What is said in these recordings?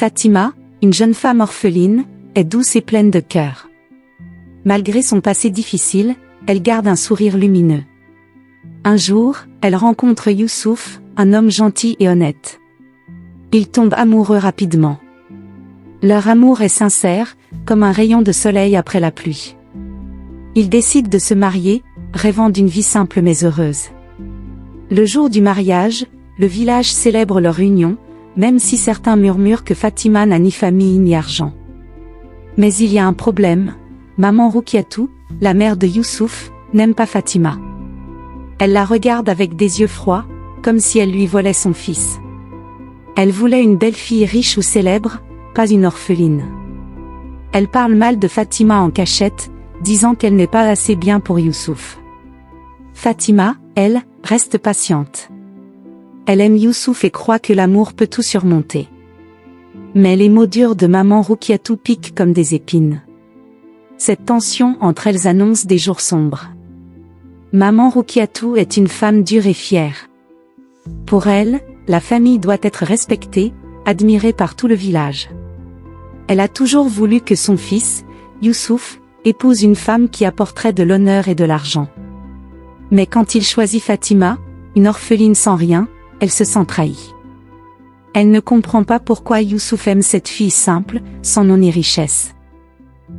Fatima, une jeune femme orpheline, est douce et pleine de cœur. Malgré son passé difficile, elle garde un sourire lumineux. Un jour, elle rencontre Youssouf, un homme gentil et honnête. Ils tombent amoureux rapidement. Leur amour est sincère, comme un rayon de soleil après la pluie. Ils décident de se marier, rêvant d'une vie simple mais heureuse. Le jour du mariage, le village célèbre leur union, même si certains murmurent que Fatima n'a ni famille ni argent. Mais il y a un problème, maman Roukiatou, la mère de Youssouf, n'aime pas Fatima. Elle la regarde avec des yeux froids, comme si elle lui volait son fils. Elle voulait une belle fille riche ou célèbre, pas une orpheline. Elle parle mal de Fatima en cachette, disant qu'elle n'est pas assez bien pour Youssouf. Fatima, elle, reste patiente. Elle aime Youssouf et croit que l'amour peut tout surmonter. Mais les mots durs de maman Roukiatou piquent comme des épines. Cette tension entre elles annonce des jours sombres. Maman Roukiatou est une femme dure et fière. Pour elle, la famille doit être respectée, admirée par tout le village. Elle a toujours voulu que son fils, Youssouf, épouse une femme qui apporterait de l'honneur et de l'argent. Mais quand il choisit Fatima, une orpheline sans rien, elle se sent trahie. Elle ne comprend pas pourquoi Youssouf aime cette fille simple, sans nom ni richesse.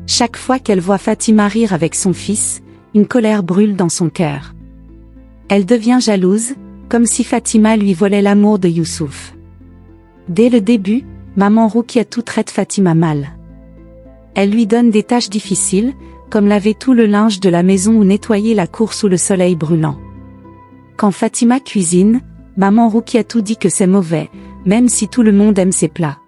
Chaque fois qu'elle voit Fatima rire avec son fils, une colère brûle dans son cœur. Elle devient jalouse, comme si Fatima lui volait l'amour de Youssouf. Dès le début, maman Roukiatou traite Fatima mal. Elle lui donne des tâches difficiles, comme laver tout le linge de la maison ou nettoyer la cour sous le soleil brûlant. Quand Fatima cuisine, maman Roukiatou dit que c'est mauvais, même si tout le monde aime ses plats.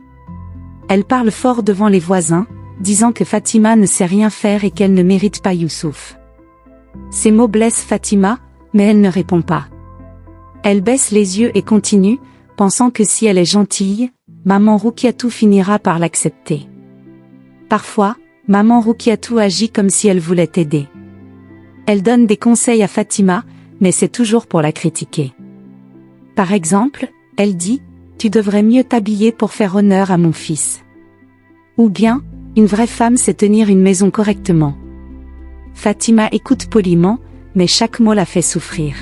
Elle parle fort devant les voisins, disant que Fatima ne sait rien faire et qu'elle ne mérite pas Youssouf. Ces mots blessent Fatima, mais elle ne répond pas. Elle baisse les yeux et continue, pensant que si elle est gentille, maman Roukiatou finira par l'accepter. Parfois, maman Roukiatou agit comme si elle voulait aider. Elle donne des conseils à Fatima, mais c'est toujours pour la critiquer. Par exemple, elle dit « Tu devrais mieux t'habiller pour faire honneur à mon fils. » Ou bien « Une vraie femme sait tenir une maison correctement. » Fatima écoute poliment, mais chaque mot la fait souffrir.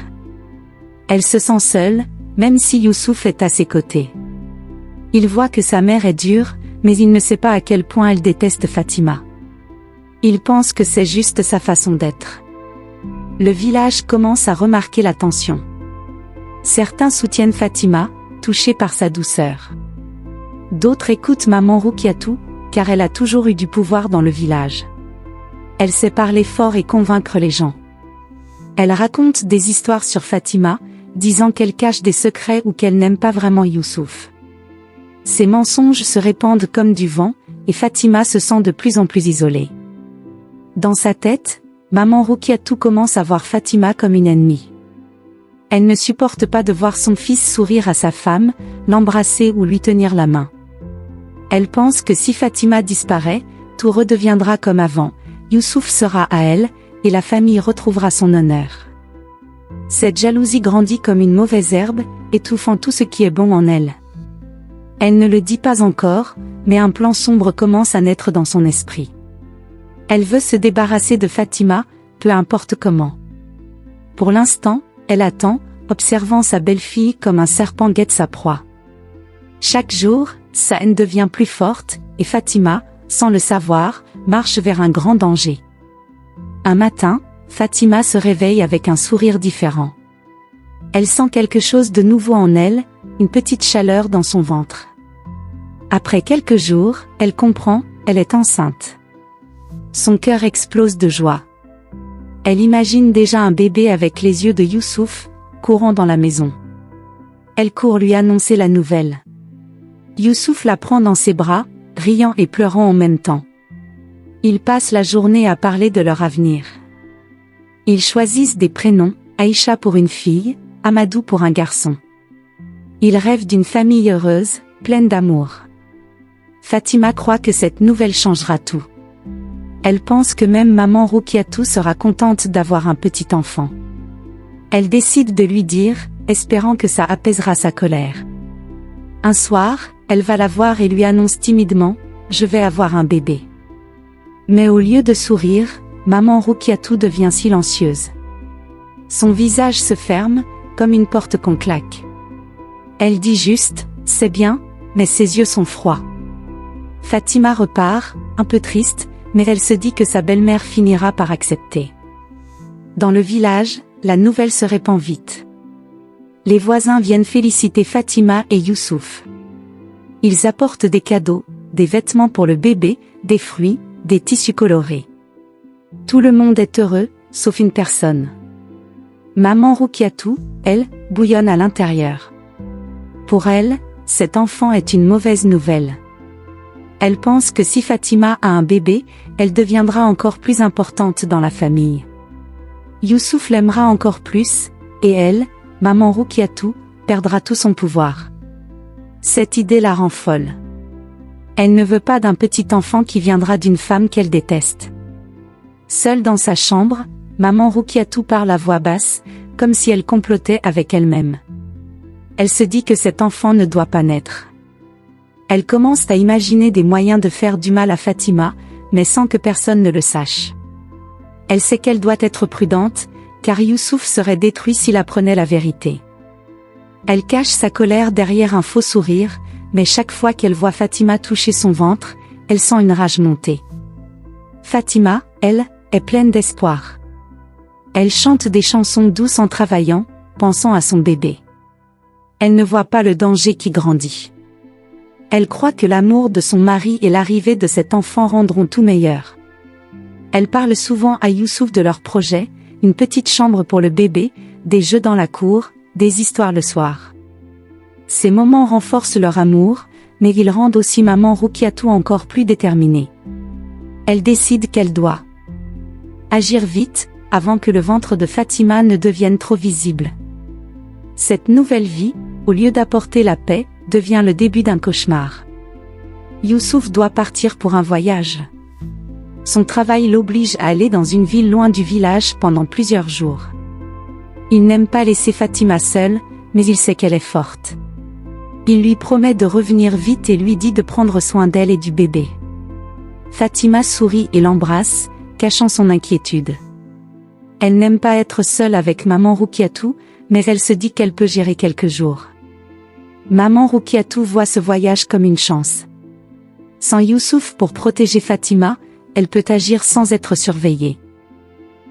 Elle se sent seule, même si Youssouf est à ses côtés. Il voit que sa mère est dure, mais il ne sait pas à quel point elle déteste Fatima. Il pense que c'est juste sa façon d'être. Le village commence à remarquer la tension. Certains soutiennent Fatima, touchés par sa douceur. D'autres écoutent maman Roukiatou, car elle a toujours eu du pouvoir dans le village. Elle sait parler fort et convaincre les gens. Elle raconte des histoires sur Fatima, disant qu'elle cache des secrets ou qu'elle n'aime pas vraiment Youssouf. Ces mensonges se répandent comme du vent, et Fatima se sent de plus en plus isolée. Dans sa tête, maman Roukiatou commence à voir Fatima comme une ennemie. Elle ne supporte pas de voir son fils sourire à sa femme, l'embrasser ou lui tenir la main. Elle pense que si Fatima disparaît, tout redeviendra comme avant, Youssouf sera à elle, et la famille retrouvera son honneur. Cette jalousie grandit comme une mauvaise herbe, étouffant tout ce qui est bon en elle. Elle ne le dit pas encore, mais un plan sombre commence à naître dans son esprit. Elle veut se débarrasser de Fatima, peu importe comment. Pour l'instant, elle attend, observant sa belle-fille comme un serpent guette sa proie. Chaque jour, sa haine devient plus forte, et Fatima, sans le savoir, marche vers un grand danger. Un matin, Fatima se réveille avec un sourire différent. Elle sent quelque chose de nouveau en elle, une petite chaleur dans son ventre. Après quelques jours, elle comprend, elle est enceinte. Son cœur explose de joie. Elle imagine déjà un bébé avec les yeux de Youssouf, courant dans la maison. Elle court lui annoncer la nouvelle. Youssouf la prend dans ses bras, riant et pleurant en même temps. Ils passent la journée à parler de leur avenir. Ils choisissent des prénoms, Aïcha pour une fille, Amadou pour un garçon. Ils rêvent d'une famille heureuse, pleine d'amour. Fatima croit que cette nouvelle changera tout. Elle pense que même maman Roukiatou sera contente d'avoir un petit enfant. Elle décide de lui dire, espérant que ça apaisera sa colère. Un soir, elle va la voir et lui annonce timidement « Je vais avoir un bébé ». Mais au lieu de sourire, maman Roukiatou devient silencieuse. Son visage se ferme, comme une porte qu'on claque. Elle dit juste « C'est bien », mais ses yeux sont froids. Fatima repart, un peu triste, mais elle se dit que sa belle-mère finira par accepter. Dans le village, la nouvelle se répand vite. Les voisins viennent féliciter Fatima et Youssouf. Ils apportent des cadeaux, des vêtements pour le bébé, des fruits, des tissus colorés. Tout le monde est heureux, sauf une personne. Maman Roukiatou, elle, bouillonne à l'intérieur. Pour elle, cet enfant est une mauvaise nouvelle. Elle pense que si Fatima a un bébé, elle deviendra encore plus importante dans la famille. Youssouf l'aimera encore plus, et elle, maman Roukiatou, perdra tout son pouvoir. Cette idée la rend folle. Elle ne veut pas d'un petit enfant qui viendra d'une femme qu'elle déteste. Seule dans sa chambre, maman Roukiatou parle à voix basse, comme si elle complotait avec elle-même. Elle se dit que cet enfant ne doit pas naître. Elle commence à imaginer des moyens de faire du mal à Fatima, mais sans que personne ne le sache. Elle sait qu'elle doit être prudente, car Youssouf serait détruit s'il apprenait la vérité. Elle cache sa colère derrière un faux sourire, mais chaque fois qu'elle voit Fatima toucher son ventre, elle sent une rage monter. Fatima, elle, est pleine d'espoir. Elle chante des chansons douces en travaillant, pensant à son bébé. Elle ne voit pas le danger qui grandit. Elle croit que l'amour de son mari et l'arrivée de cet enfant rendront tout meilleur. Elle parle souvent à Youssouf de leur projet, une petite chambre pour le bébé, des jeux dans la cour, des histoires le soir. Ces moments renforcent leur amour, mais ils rendent aussi maman Roukiatou encore plus déterminée. Elle décide qu'elle doit agir vite, avant que le ventre de Fatima ne devienne trop visible. Cette nouvelle vie, au lieu d'apporter la paix, devient le début d'un cauchemar. Youssouf doit partir pour un voyage. Son travail l'oblige à aller dans une ville loin du village pendant plusieurs jours. Il n'aime pas laisser Fatima seule, mais il sait qu'elle est forte. Il lui promet de revenir vite et lui dit de prendre soin d'elle et du bébé. Fatima sourit et l'embrasse, cachant son inquiétude. Elle n'aime pas être seule avec maman Roukiatou, mais elle se dit qu'elle peut gérer quelques jours. Maman Roukiatou voit ce voyage comme une chance. Sans Youssouf pour protéger Fatima, elle peut agir sans être surveillée.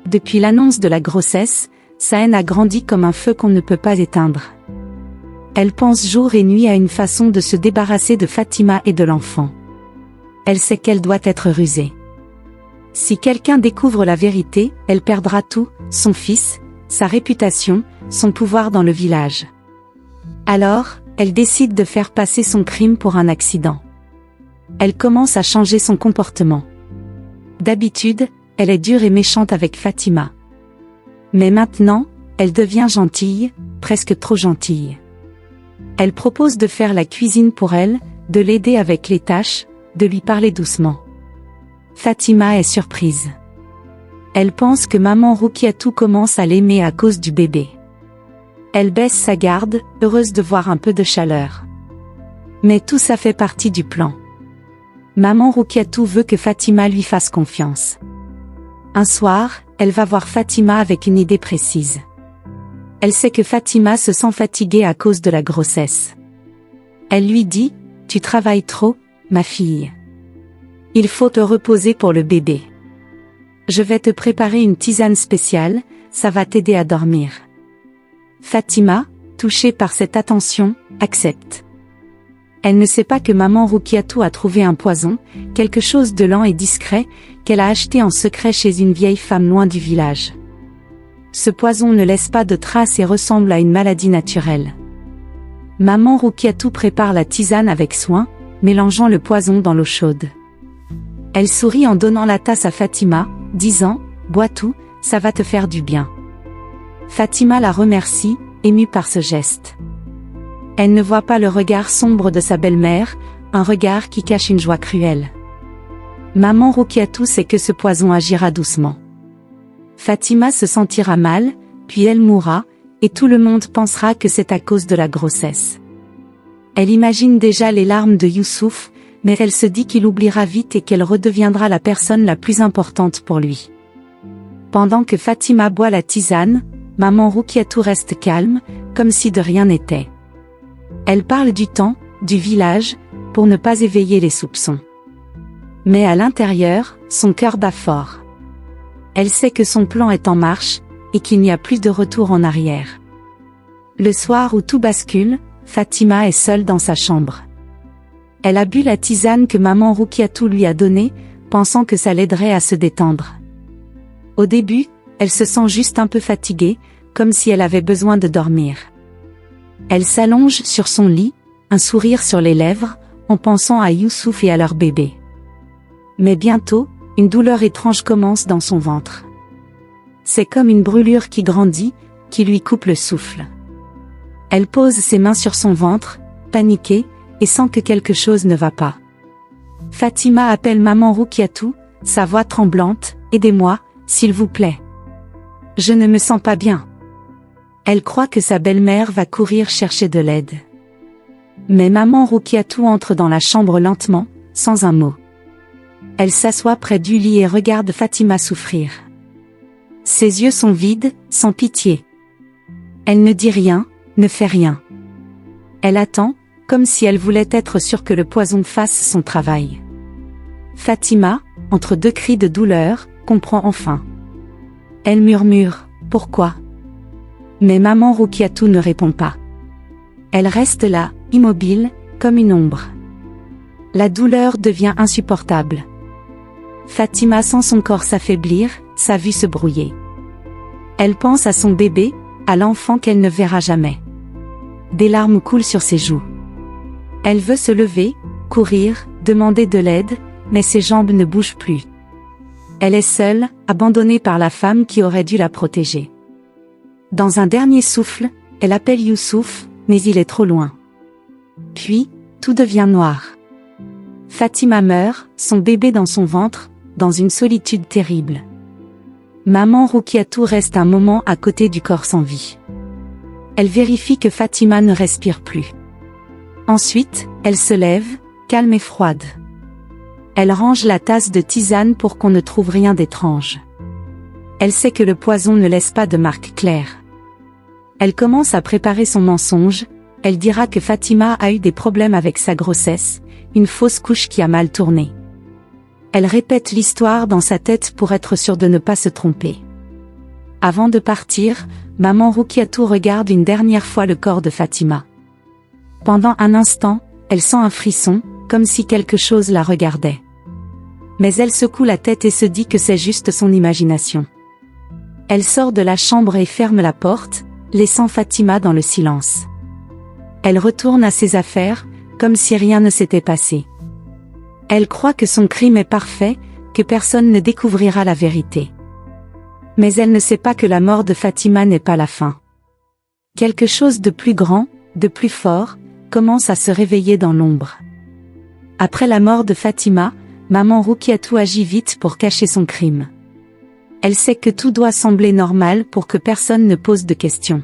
Depuis l'annonce de la grossesse, sa haine a grandi comme un feu qu'on ne peut pas éteindre. Elle pense jour et nuit à une façon de se débarrasser de Fatima et de l'enfant. Elle sait qu'elle doit être rusée. Si quelqu'un découvre la vérité, elle perdra tout, son fils, sa réputation, son pouvoir dans le village. Alors, elle décide de faire passer son crime pour un accident. Elle commence à changer son comportement. D'habitude, elle est dure et méchante avec Fatima. Mais maintenant, elle devient gentille, presque trop gentille. Elle propose de faire la cuisine pour elle, de l'aider avec les tâches, de lui parler doucement. Fatima est surprise. Elle pense que maman Roukiatou commence à l'aimer à cause du bébé. Elle baisse sa garde, heureuse de voir un peu de chaleur. Mais tout ça fait partie du plan. Maman Roukiatou veut que Fatima lui fasse confiance. Un soir, elle va voir Fatima avec une idée précise. Elle sait que Fatima se sent fatiguée à cause de la grossesse. Elle lui dit « Tu travailles trop, ma fille. Il faut te reposer pour le bébé. Je vais te préparer une tisane spéciale, ça va t'aider à dormir. » Fatima, touchée par cette attention, accepte. Elle ne sait pas que maman Roukiatou a trouvé un poison, quelque chose de lent et discret, qu'elle a acheté en secret chez une vieille femme loin du village. Ce poison ne laisse pas de traces et ressemble à une maladie naturelle. Maman Roukiatou prépare la tisane avec soin, mélangeant le poison dans l'eau chaude. Elle sourit en donnant la tasse à Fatima, disant « Bois tout, ça va te faire du bien. » Fatima la remercie, émue par ce geste. Elle ne voit pas le regard sombre de sa belle-mère, un regard qui cache une joie cruelle. Maman Roukiatou sait que ce poison agira doucement. Fatima se sentira mal, puis elle mourra, et tout le monde pensera que c'est à cause de la grossesse. Elle imagine déjà les larmes de Youssouf, mais elle se dit qu'il oubliera vite et qu'elle redeviendra la personne la plus importante pour lui. Pendant que Fatima boit la tisane, maman Roukiatou reste calme, comme si de rien n'était. Elle parle du temps, du village, pour ne pas éveiller les soupçons. Mais à l'intérieur, son cœur bat fort. Elle sait que son plan est en marche, et qu'il n'y a plus de retour en arrière. Le soir où tout bascule, Fatima est seule dans sa chambre. Elle a bu la tisane que maman Roukiatou lui a donnée, pensant que ça l'aiderait à se détendre. Au début, elle se sent juste un peu fatiguée, comme si elle avait besoin de dormir. Elle s'allonge sur son lit, un sourire sur les lèvres, en pensant à Youssouf et à leur bébé. Mais bientôt, une douleur étrange commence dans son ventre. C'est comme une brûlure qui grandit, qui lui coupe le souffle. Elle pose ses mains sur son ventre, paniquée, et sent que quelque chose ne va pas. Fatima appelle maman Roukiatou, sa voix tremblante, « Aidez-moi, s'il vous plaît. Je ne me sens pas bien. » Elle croit que sa belle-mère va courir chercher de l'aide. Mais maman Roukiatou entre dans la chambre lentement, sans un mot. Elle s'assoit près du lit et regarde Fatima souffrir. Ses yeux sont vides, sans pitié. Elle ne dit rien, ne fait rien. Elle attend, comme si elle voulait être sûre que le poison fasse son travail. Fatima, entre deux cris de douleur, comprend enfin. Elle murmure, « Pourquoi ?» Mais maman Roukiatou ne répond pas. Elle reste là, immobile, comme une ombre. La douleur devient insupportable. Fatima sent son corps s'affaiblir, sa vue se brouiller. Elle pense à son bébé, à l'enfant qu'elle ne verra jamais. Des larmes coulent sur ses joues. Elle veut se lever, courir, demander de l'aide, mais ses jambes ne bougent plus. Elle est seule, abandonnée par la femme qui aurait dû la protéger. Dans un dernier souffle, elle appelle Youssouf, mais il est trop loin. Puis, tout devient noir. Fatima meurt, son bébé dans son ventre, dans une solitude terrible. Maman Roukiatou reste un moment à côté du corps sans vie. Elle vérifie que Fatima ne respire plus. Ensuite, elle se lève, calme et froide. Elle range la tasse de tisane pour qu'on ne trouve rien d'étrange. Elle sait que le poison ne laisse pas de marque claire. Elle commence à préparer son mensonge, elle dira que Fatima a eu des problèmes avec sa grossesse, une fausse couche qui a mal tourné. Elle répète l'histoire dans sa tête pour être sûre de ne pas se tromper. Avant de partir, maman Roukiatou regarde une dernière fois le corps de Fatima. Pendant un instant, elle sent un frisson, comme si quelque chose la regardait. Mais elle secoue la tête et se dit que c'est juste son imagination. Elle sort de la chambre et ferme la porte, laissant Fatima dans le silence. Elle retourne à ses affaires, comme si rien ne s'était passé. Elle croit que son crime est parfait, que personne ne découvrira la vérité. Mais elle ne sait pas que la mort de Fatima n'est pas la fin. Quelque chose de plus grand, de plus fort, commence à se réveiller dans l'ombre. Après la mort de Fatima, maman Roukiatou agit vite pour cacher son crime. Elle sait que tout doit sembler normal pour que personne ne pose de questions.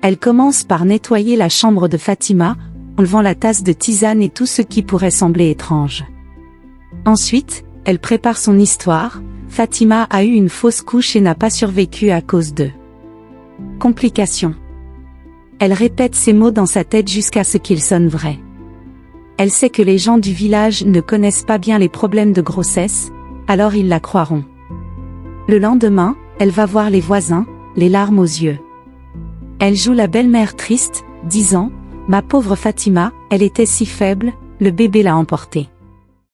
Elle commence par nettoyer la chambre de Fatima, enlevant la tasse de tisane et tout ce qui pourrait sembler étrange. Ensuite, elle prépare son histoire. Fatima a eu une fausse couche et n'a pas survécu à cause de complications. Elle répète ces mots dans sa tête jusqu'à ce qu'ils sonnent vrais. Elle sait que les gens du village ne connaissent pas bien les problèmes de grossesse, alors ils la croiront. Le lendemain, elle va voir les voisins, les larmes aux yeux. Elle joue la belle-mère triste, disant « Ma pauvre Fatima, elle était si faible, le bébé l'a emportée. »